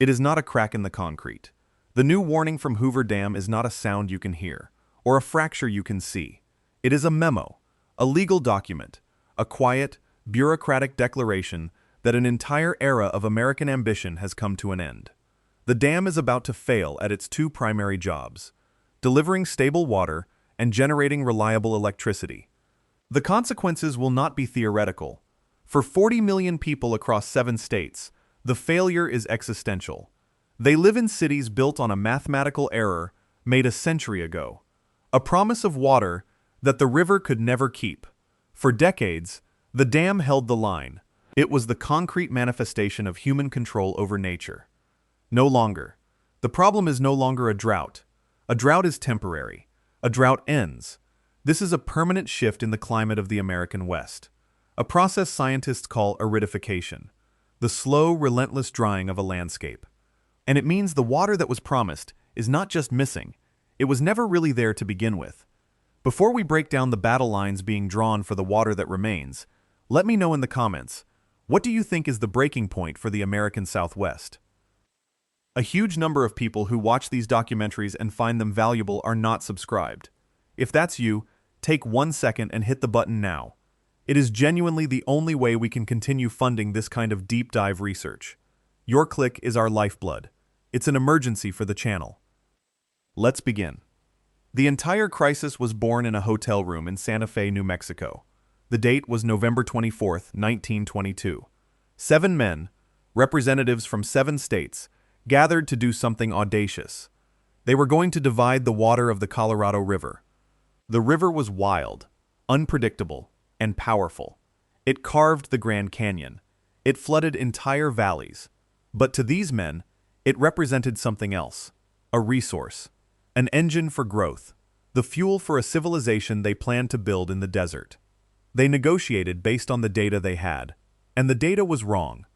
It is not a crack in the concrete. The new warning from Hoover Dam is not a sound you can hear, or a fracture you can see. It is a memo, a legal document, a quiet, bureaucratic declaration that an entire era of American ambition has come to an end. The dam is about to fail at its two primary jobs: delivering stable water and generating reliable electricity. The consequences will not be theoretical. For 40 million people across 7 states, the failure is existential. They live in cities built on a mathematical error made a century ago, a promise of water that the river could never keep. For decades, the dam held the line. It was the concrete manifestation of human control over nature. No longer. The problem is no longer a drought. A drought is temporary. A drought ends. This is a permanent shift in the climate of the American West, a process scientists call aridification, the slow, relentless drying of a landscape. And it means the water that was promised is not just missing, it was never really there to begin with. Before we break down the battle lines being drawn for the water that remains, let me know in the comments, what do you think is the breaking point for the American Southwest? A huge number of people who watch these documentaries and find them valuable are not subscribed. If that's you, take 1 second and hit the button now. It is genuinely the only way we can continue funding this kind of deep dive research. Your click is our lifeblood. It's an emergency for the channel. Let's begin. The entire crisis was born in a hotel room in Santa Fe, New Mexico. The date was November 24, 1922. 7 men, representatives from 7 states, gathered to do something audacious. They were going to divide the water of the Colorado River. The river was wild, unpredictable, and powerful. It carved the Grand Canyon. It flooded entire valleys. But to these men, it represented something else: a resource, an engine for growth, the fuel for a civilization they planned to build in the desert. They negotiated based on the data they had, and the data was wrong.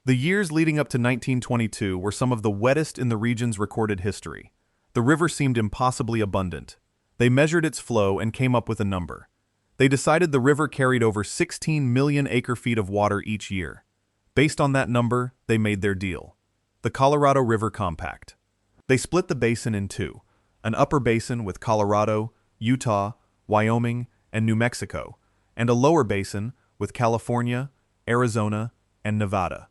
The years leading up to 1922 were some of the wettest in the region's recorded history. The river seemed impossibly abundant. They measured its flow and came up with a number. They decided the river carried over 16 million acre-feet of water each year. Based on that number, they made their deal: the Colorado River Compact. They split the basin in two: an upper basin with Colorado, Utah, Wyoming, and New Mexico, and a lower basin with California, Arizona, and Nevada.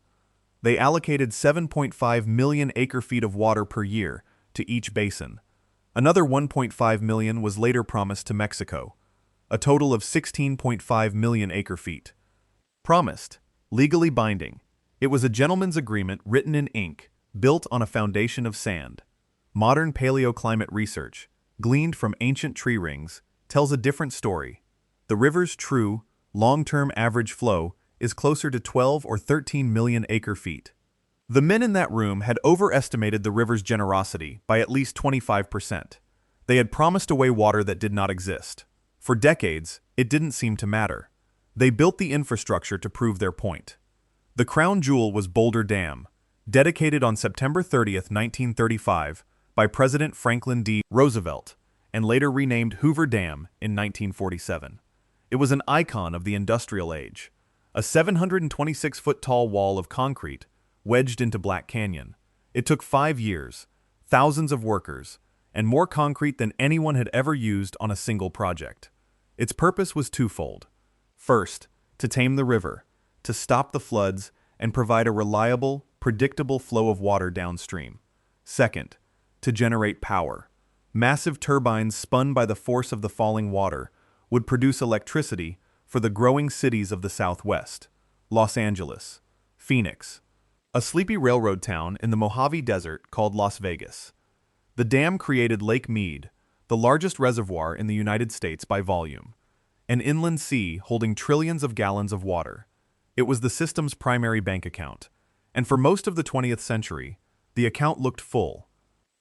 They allocated 7.5 million acre-feet of water per year to each basin. Another 1.5 million was later promised to Mexico, a total of 16.5 million acre-feet. Promised, legally binding. It was a gentleman's agreement written in ink, built on a foundation of sand. Modern paleoclimate research, gleaned from ancient tree rings, tells a different story. The river's true, long-term average flow is closer to 12 or 13 million acre-feet. The men in that room had overestimated the river's generosity by at least 25%. They had promised away water that did not exist. For decades, it didn't seem to matter. They built the infrastructure to prove their point. The crown jewel was Boulder Dam, dedicated on September 30, 1935, by President Franklin D. Roosevelt, and later renamed Hoover Dam in 1947. It was an icon of the industrial age, a 726-foot-tall wall of concrete wedged into Black Canyon. It took 5 years, thousands of workers, and more concrete than anyone had ever used on a single project. Its purpose was twofold. First, to tame the river, to stop the floods, and provide a reliable, predictable flow of water downstream. Second, to generate power. Massive turbines spun by the force of the falling water would produce electricity for the growing cities of the Southwest: Los Angeles, Phoenix, a sleepy railroad town in the Mojave Desert called Las Vegas. The dam created Lake Mead, the largest reservoir in the United States by volume, an inland sea holding trillions of gallons of water. It was the system's primary bank account, and for most of the 20th century, the account looked full.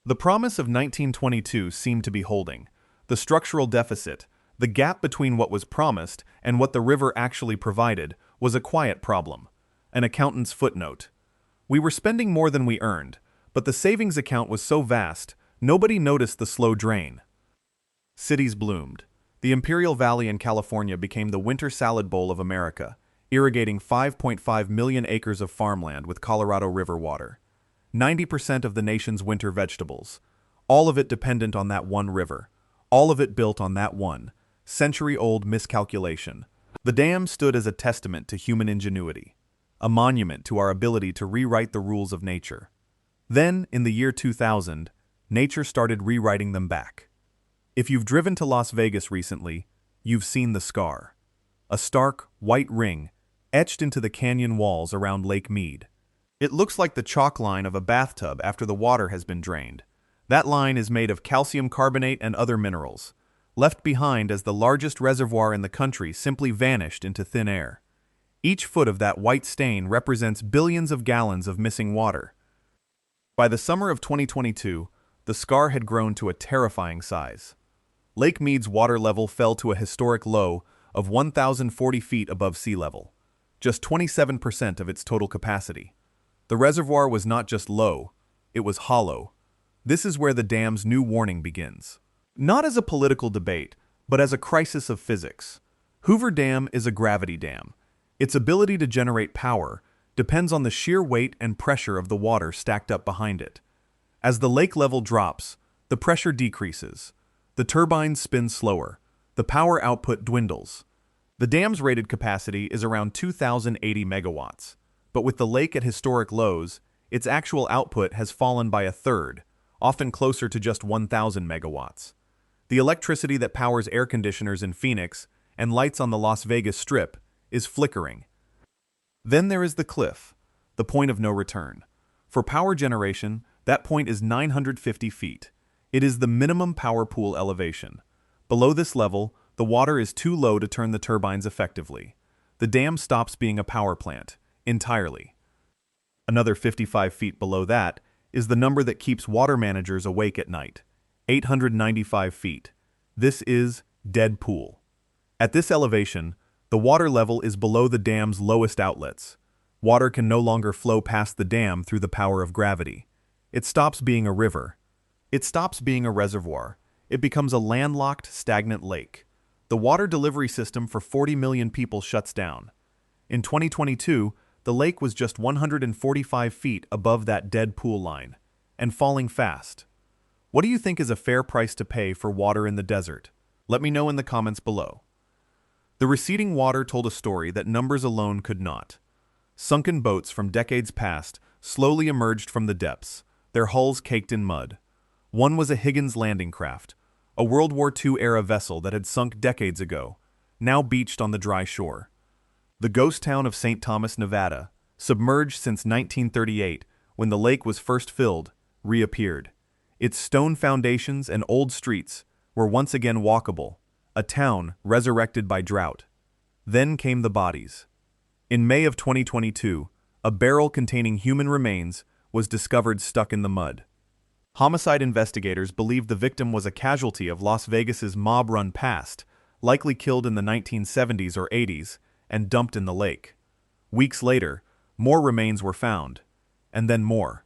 The promise of 1922 seemed to be holding. The structural deficit, the gap between what was promised and what the river actually provided, was a quiet problem, an accountant's footnote. We were spending more than we earned, but the savings account was so vast, nobody noticed the slow drain. Cities bloomed. The Imperial Valley in California became the winter salad bowl of America, irrigating 5.5 million acres of farmland with Colorado River water. 90% of the nation's winter vegetables. All of it dependent on that one river. All of it built on that one century-old miscalculation. The dam stood as a testament to human ingenuity, a monument to our ability to rewrite the rules of nature. Then, in the year 2000, nature started rewriting them back. If you've driven to Las Vegas recently, you've seen the scar. A stark, white ring etched into the canyon walls around Lake Mead. It looks like the chalk line of a bathtub after the water has been drained. That line is made of calcium carbonate and other minerals, left behind as the largest reservoir in the country simply vanished into thin air. Each foot of that white stain represents billions of gallons of missing water. By the summer of 2022, the scar had grown to a terrifying size. Lake Mead's water level fell to a historic low of 1,040 feet above sea level, just 27% of its total capacity. The reservoir was not just low, it was hollow. This is where the dam's new warning begins. Not as a political debate, but as a crisis of physics. Hoover Dam is a gravity dam. Its ability to generate power depends on the sheer weight and pressure of the water stacked up behind it. As the lake level drops, the pressure decreases. The turbines spin slower. The power output dwindles. The dam's rated capacity is around 2,080 megawatts, but with the lake at historic lows, its actual output has fallen by a third, often closer to just 1,000 megawatts. The electricity that powers air conditioners in Phoenix and lights on the Las Vegas Strip is flickering. Then there is the cliff, the point of no return. For power generation, that point is 950 feet. It is the minimum power pool elevation. Below this level, the water is too low to turn the turbines effectively. The dam stops being a power plant, entirely. Another 55 feet below that is the number that keeps water managers awake at night, 895 feet. This is dead pool. At this elevation, the water level is below the dam's lowest outlets. Water can no longer flow past the dam through the power of gravity. It stops being a river. It stops being a reservoir. It becomes a landlocked, stagnant lake. The water delivery system for 40 million people shuts down. In 2022, the lake was just 145 feet above that dead pool line, and falling fast. What do you think is a fair price to pay for water in the desert? Let me know in the comments below. The receding water told a story that numbers alone could not. Sunken boats from decades past slowly emerged from the depths, their hulls caked in mud. One was a Higgins landing craft, a World War II-era vessel that had sunk decades ago, now beached on the dry shore. The ghost town of St. Thomas, Nevada, submerged since 1938 when the lake was first filled, reappeared. Its stone foundations and old streets were once again walkable, a town resurrected by drought. Then came the bodies. In May of 2022, a barrel containing human remains was discovered stuck in the mud. Homicide investigators believed the victim was a casualty of Las Vegas's mob-run past, likely killed in the 1970s or 80s, and dumped in the lake. Weeks later, more remains were found, and then more.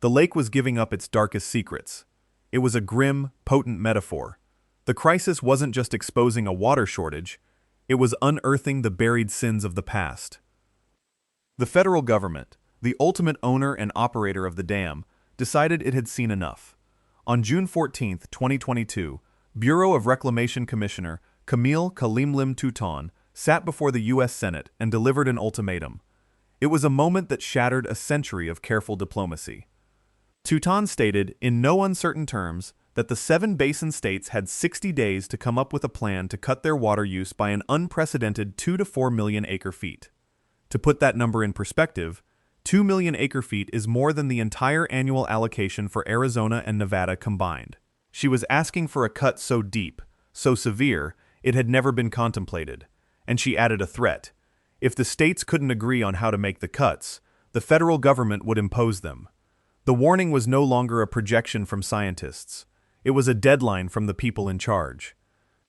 The lake was giving up its darkest secrets. It was a grim, potent metaphor. The crisis wasn't just exposing a water shortage, it was unearthing the buried sins of the past. The federal government, the ultimate owner and operator of the dam, decided it had seen enough. On June 14, 2022, Bureau of Reclamation Commissioner Camille Kalimlim Touton sat before the U.S. Senate and delivered an ultimatum. It was a moment that shattered a century of careful diplomacy. Touton stated, in no uncertain terms, that the 7 basin states had 60 days to come up with a plan to cut their water use by an unprecedented 2 to 4 million acre-feet. To put that number in perspective, 2 million acre-feet is more than the entire annual allocation for Arizona and Nevada combined. She was asking for a cut so deep, so severe, it had never been contemplated. And she added a threat. If the states couldn't agree on how to make the cuts, the federal government would impose them. The warning was no longer a projection from scientists. It was a deadline from the people in charge.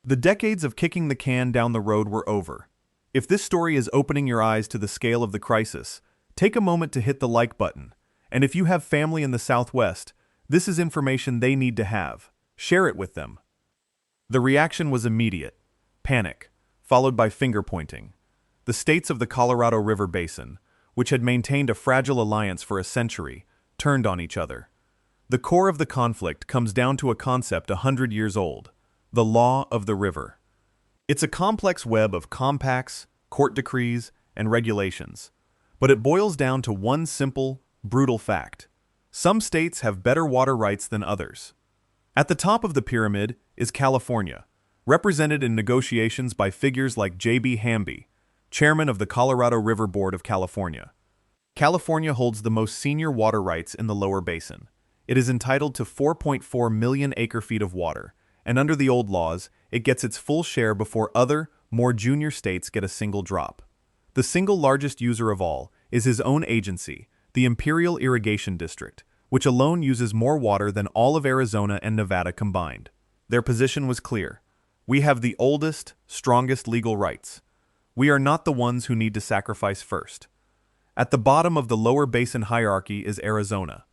The decades of kicking the can down the road were over. If this story is opening your eyes to the scale of the crisis, take a moment to hit the like button. And if you have family in the Southwest, this is information they need to have. Share it with them. The reaction was immediate. Panic, followed by finger-pointing. The states of the Colorado River Basin, which had maintained a fragile alliance for a century, turned on each other. The core of the conflict comes down to a concept 100 years old: the law of the river. It's a complex web of compacts, court decrees, and regulations, but it boils down to one simple, brutal fact: some states have better water rights than others. At the top of the pyramid is California, represented in negotiations by figures like J.B. Hamby, chairman of the Colorado River Board of California. California holds the most senior water rights in the lower basin. It is entitled to 4.4 million acre-feet of water, and under the old laws, it gets its full share before other, more junior states get a single drop. The single largest user of all is his own agency, the Imperial Irrigation District, which alone uses more water than all of Arizona and Nevada combined. Their position was clear: we have the oldest, strongest legal rights. We are not the ones who need to sacrifice first. At the bottom of the lower basin hierarchy is Arizona.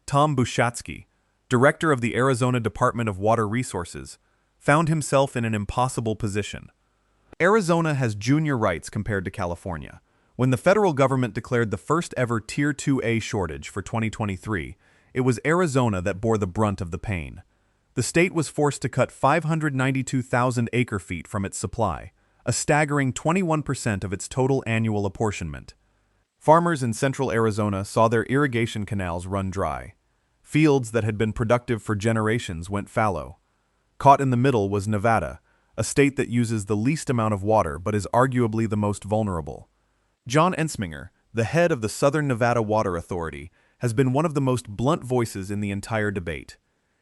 Tom Bushatsky, director of the Arizona Department of Water Resources, found himself in an impossible position. Arizona has junior rights compared to California. When the federal government declared the first ever Tier 2A shortage for 2023, it was Arizona that bore the brunt of the pain. The state was forced to cut 592,000 acre-feet from its supply, a staggering 21% of its total annual apportionment. Farmers in central Arizona saw their irrigation canals run dry. Fields that had been productive for generations went fallow. Caught in the middle was Nevada, a state that uses the least amount of water but is arguably the most vulnerable. John Ensminger, the head of the Southern Nevada Water Authority, has been one of the most blunt voices in the entire debate.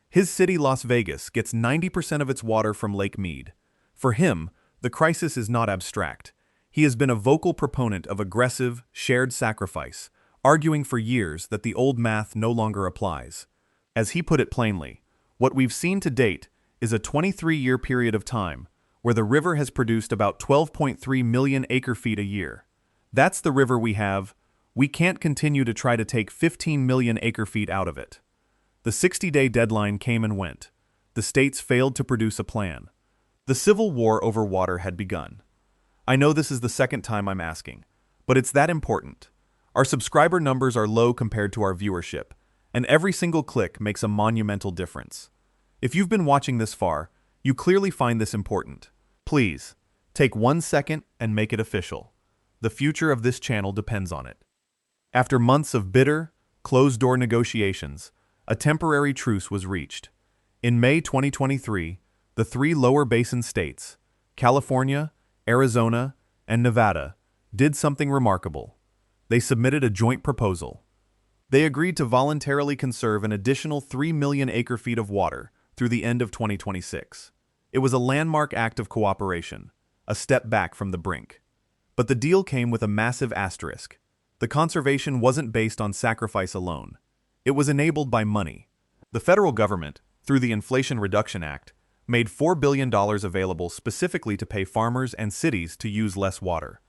His city, Las Vegas, gets 90% of its water from Lake Mead. For him, the crisis is not abstract. He has been a vocal proponent of aggressive, shared sacrifice, arguing for years that the old math no longer applies. As he put it plainly, what we've seen to date is a 23-year period of time where the river has produced about 12.3 million acre-feet a year. That's the river we have. We can't continue to try to take 15 million acre-feet out of it. The 60-day deadline came and went. The states failed to produce a plan. The civil war over water had begun. I know this is the second time I'm asking, but it's that important. Our subscriber numbers are low compared to our viewership, and every single click makes a monumental difference. If you've been watching this far, you clearly find this important. Please, take 1 second and make it official. The future of this channel depends on it. After months of bitter, closed-door negotiations, a temporary truce was reached. In May 2023, the three lower basin states, California, Arizona, and Nevada, did something remarkable. They submitted a joint proposal. They agreed to voluntarily conserve an additional 3 million acre-feet of water through the end of 2026. It was a landmark act of cooperation, a step back from the brink. But the deal came with a massive asterisk. The conservation wasn't based on sacrifice alone. It was enabled by money. The federal government, through the Inflation Reduction Act, made $4 billion available specifically to pay farmers and cities to use less water.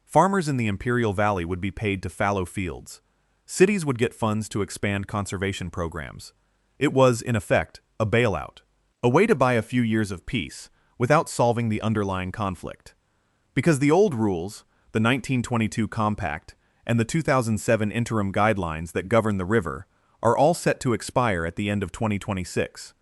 Farmers in the Imperial Valley would be paid to fallow fields. Cities would get funds to expand conservation programs. It was, in effect, a bailout, a way to buy a few years of peace without solving the underlying conflict. Because the old rules, the 1922 Compact, and the 2007 interim guidelines that govern the river, are all set to expire at the end of 2026.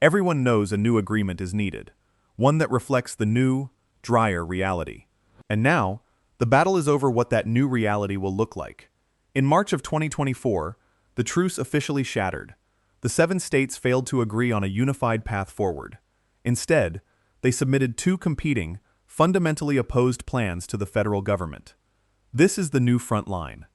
Everyone knows a new agreement is needed, one that reflects the new, drier reality. And now, the battle is over what that new reality will look like. In March of 2024, the truce officially shattered. The 7 states failed to agree on a unified path forward. Instead, they submitted 2 competing, fundamentally opposed plans to the federal government. This is the new front line.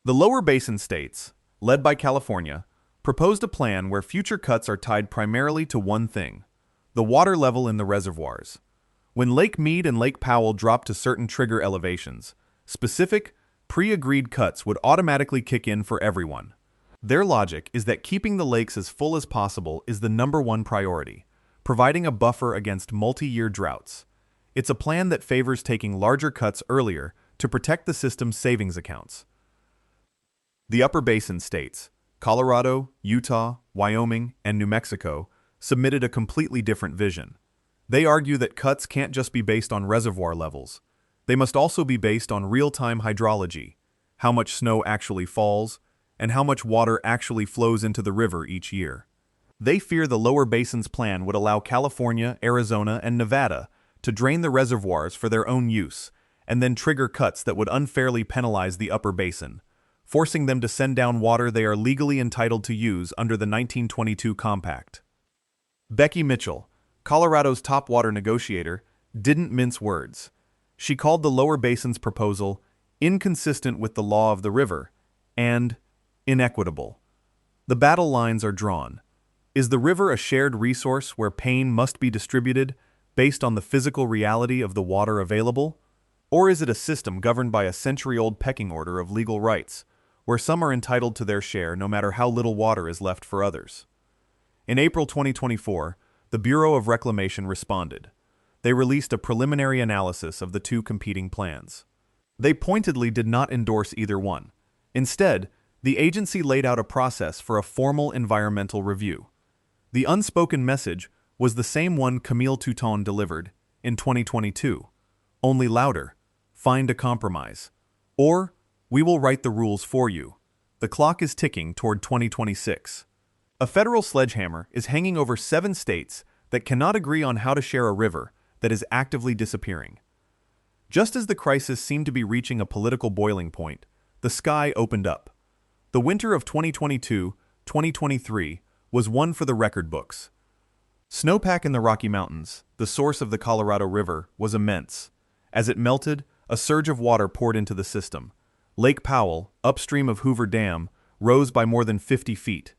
The lower basin states, led by California, proposed a plan where future cuts are tied primarily to one thing: the water level in the reservoirs. When Lake Mead and Lake Powell dropped to certain trigger elevations, specific, pre-agreed cuts would automatically kick in for everyone. Their logic is that keeping the lakes as full as possible is the #1 priority, providing a buffer against multi-year droughts. It's a plan that favors taking larger cuts earlier to protect the system's savings accounts. The upper basin states, Colorado, Utah, Wyoming, and New Mexico, submitted a completely different vision. They argue that cuts can't just be based on reservoir levels. They must also be based on real-time hydrology, how much snow actually falls, and how much water actually flows into the river each year. They fear the lower basin's plan would allow California, Arizona, and Nevada to drain the reservoirs for their own use, and then trigger cuts that would unfairly penalize the upper basin, forcing them to send down water they are legally entitled to use under the 1922 Compact. Becky Mitchell, Colorado's top water negotiator, didn't mince words. She called the lower basin's proposal inconsistent with the law of the river and inequitable. The battle lines are drawn. Is the river a shared resource where pain must be distributed based on the physical reality of the water available? Or is it a system governed by a century-old pecking order of legal rights, where some are entitled to their share no matter how little water is left for others? In April 2024, the Bureau of Reclamation responded. They released a preliminary analysis of the two competing plans. They pointedly did not endorse either one. Instead, the agency laid out a process for a formal environmental review. The unspoken message was the same one Camille Touton delivered in 2022, only louder: find a compromise. Or, we will write the rules for you. The clock is ticking toward 2026. A federal sledgehammer is hanging over 7 states that cannot agree on how to share a river that is actively disappearing. Just as the crisis seemed to be reaching a political boiling point, the sky opened up. The winter of 2022-2023 was one for the record books. Snowpack in the Rocky Mountains, the source of the Colorado River, was immense. As it melted, a surge of water poured into the system. Lake Powell, upstream of Hoover Dam, rose by more than 50 feet.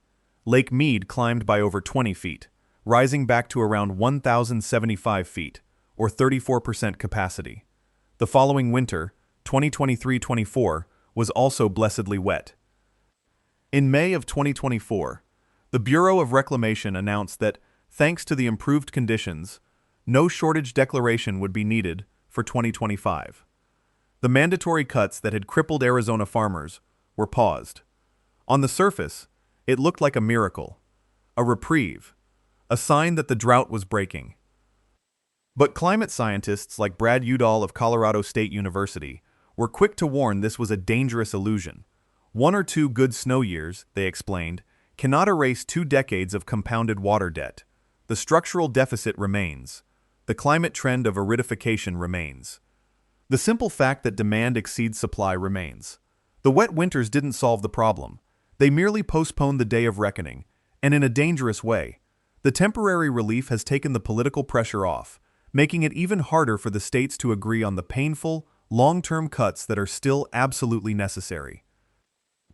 Lake Mead climbed by over 20 feet, rising back to around 1,075 feet, or 34% capacity. The following winter, 2023-24, was also blessedly wet. In May of 2024, the Bureau of Reclamation announced that, thanks to the improved conditions, no shortage declaration would be needed for 2025. The mandatory cuts that had crippled Arizona farmers were paused. On the surface, it looked like a miracle, a reprieve, a sign that the drought was breaking. But climate scientists like Brad Udall of Colorado State University were quick to warn this was a dangerous illusion. 1 or 2 good snow years, they explained, cannot erase 2 decades of compounded water debt. The structural deficit remains. The climate trend of aridification remains. The simple fact that demand exceeds supply remains. The wet winters didn't solve the problem. They merely postponed the day of reckoning, and in a dangerous way. The temporary relief has taken the political pressure off, making it even harder for the states to agree on the painful, long-term cuts that are still absolutely necessary.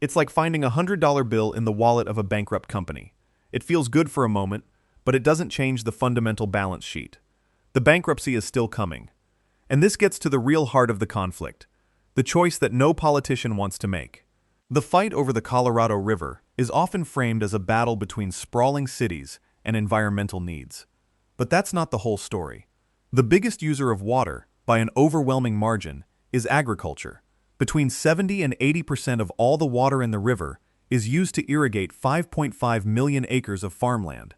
It's like finding a $100 bill in the wallet of a bankrupt company. It feels good for a moment, but it doesn't change the fundamental balance sheet. The bankruptcy is still coming. And this gets to the real heart of the conflict, the choice that no politician wants to make. The fight over the Colorado River is often framed as a battle between sprawling cities and environmental needs. But that's not the whole story. The biggest user of water, by an overwhelming margin, is agriculture. Between 70 and 80% of all the water in the river is used to irrigate 5.5 million acres of farmland.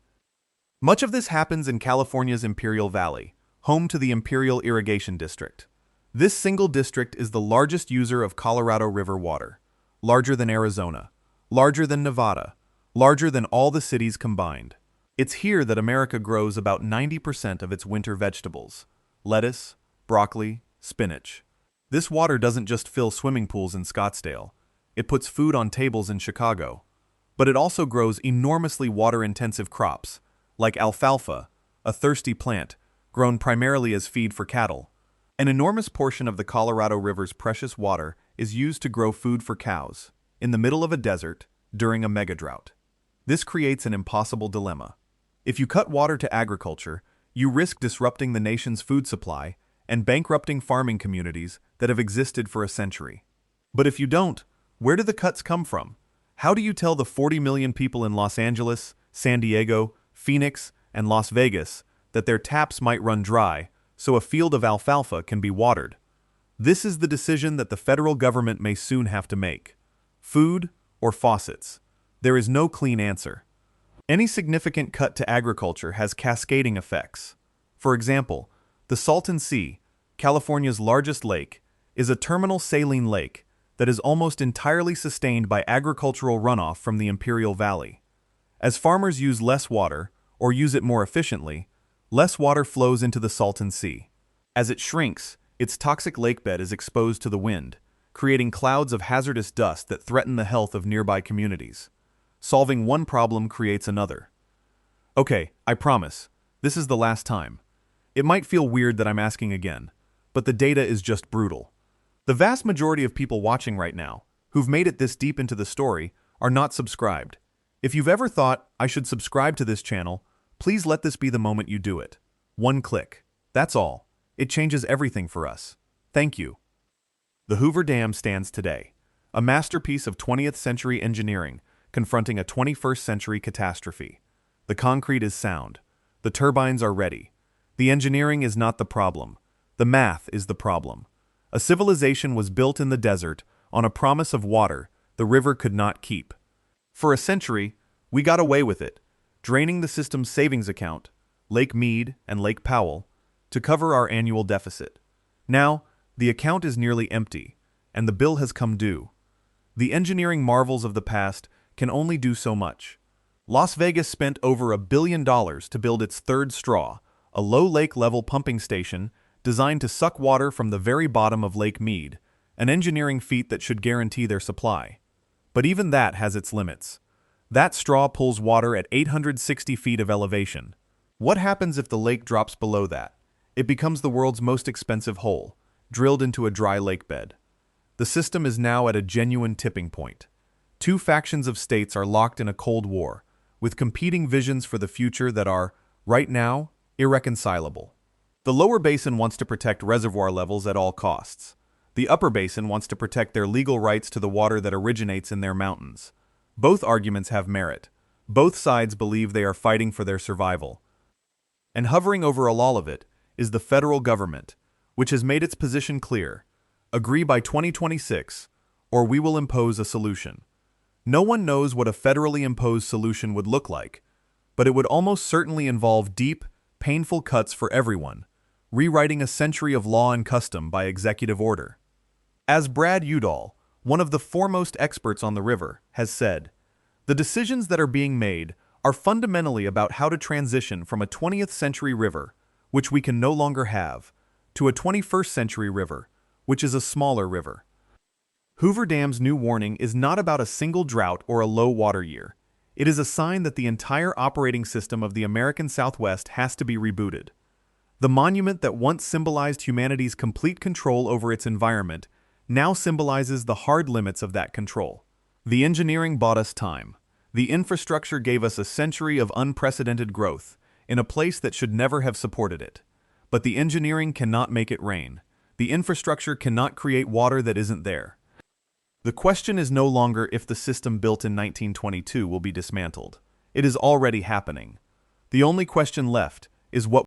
Much of this happens in California's Imperial Valley, home to the Imperial Irrigation District. This single district is the largest user of Colorado River water, larger than Arizona, larger than Nevada, larger than all the cities combined. It's here that America grows about 90% of its winter vegetables: lettuce, broccoli, spinach. This water doesn't just fill swimming pools in Scottsdale. It puts food on tables in Chicago. But it also grows enormously water-intensive crops, like alfalfa, a thirsty plant grown primarily as feed for cattle. An enormous portion of the Colorado River's precious water is used to grow food for cows, in the middle of a desert, during a megadrought. This creates an impossible dilemma. If you cut water to agriculture, you risk disrupting the nation's food supply and bankrupting farming communities that have existed for a century. But if you don't, where do the cuts come from? How do you tell the 40 million people in Los Angeles, San Diego, Phoenix, and Las Vegas that their taps might run dry so a field of alfalfa can be watered? This is the decision that the federal government may soon have to make. Food or faucets? There is no clean answer. Any significant cut to agriculture has cascading effects. For example, the Salton Sea, California's largest lake, is a terminal saline lake that is almost entirely sustained by agricultural runoff from the Imperial Valley. As farmers use less water, or use it more efficiently, less water flows into the Salton Sea. As it shrinks, its toxic lakebed is exposed to the wind, creating clouds of hazardous dust that threaten the health of nearby communities. Solving one problem creates another. Okay, I promise, this is the last time. It might feel weird that I'm asking again, but the data is just brutal. The vast majority of people watching right now, who've made it this deep into the story, are not subscribed. If you've ever thought, I should subscribe to this channel, please let this be the moment you do it. One click. That's all. It changes everything for us. Thank you. The Hoover Dam stands today, a masterpiece of 20th century engineering confronting a 21st century catastrophe. The concrete is sound. The turbines are ready. The engineering is not the problem. The math is the problem. A civilization was built in the desert on a promise of water the river could not keep. For a century, we got away with it, draining the system's savings account, Lake Mead and Lake Powell, to cover our annual deficit. Now, the account is nearly empty, and the bill has come due. The engineering marvels of the past can only do so much. Las Vegas spent over $1 billion to build its third straw, a low lake-level pumping station designed to suck water from the very bottom of Lake Mead, an engineering feat that should guarantee their supply. But even that has its limits. That straw pulls water at 860 feet of elevation. What happens if the lake drops below that? It becomes the world's most expensive hole, drilled into a dry lake bed. The system is now at a genuine tipping point. Two factions of states are locked in a Cold War, with competing visions for the future that are, right now, irreconcilable. The lower basin wants to protect reservoir levels at all costs. The upper basin wants to protect their legal rights to the water that originates in their mountains. Both arguments have merit. Both sides believe they are fighting for their survival. And hovering over all of it is the federal government, which has made its position clear. Agree by 2026, or we will impose a solution. No one knows what a federally imposed solution would look like, but it would almost certainly involve deep, painful cuts for everyone, rewriting a century of law and custom by executive order. As Brad Udall, one of the foremost experts on the river, has said, the decisions that are being made are fundamentally about how to transition from a 20th century river, which we can no longer have, to a 21st century river, which is a smaller river. Hoover Dam's new warning is not about a single drought or a low water year. It is a sign that the entire operating system of the American Southwest has to be rebooted. The monument that once symbolized humanity's complete control over its environment now symbolizes the hard limits of that control. The engineering bought us time. The infrastructure gave us a century of unprecedented growth in a place that should never have supported it. But the engineering cannot make it rain. The infrastructure cannot create water that isn't there. The question is no longer if the system built in 1922 will be dismantled. It is already happening. The only question left is what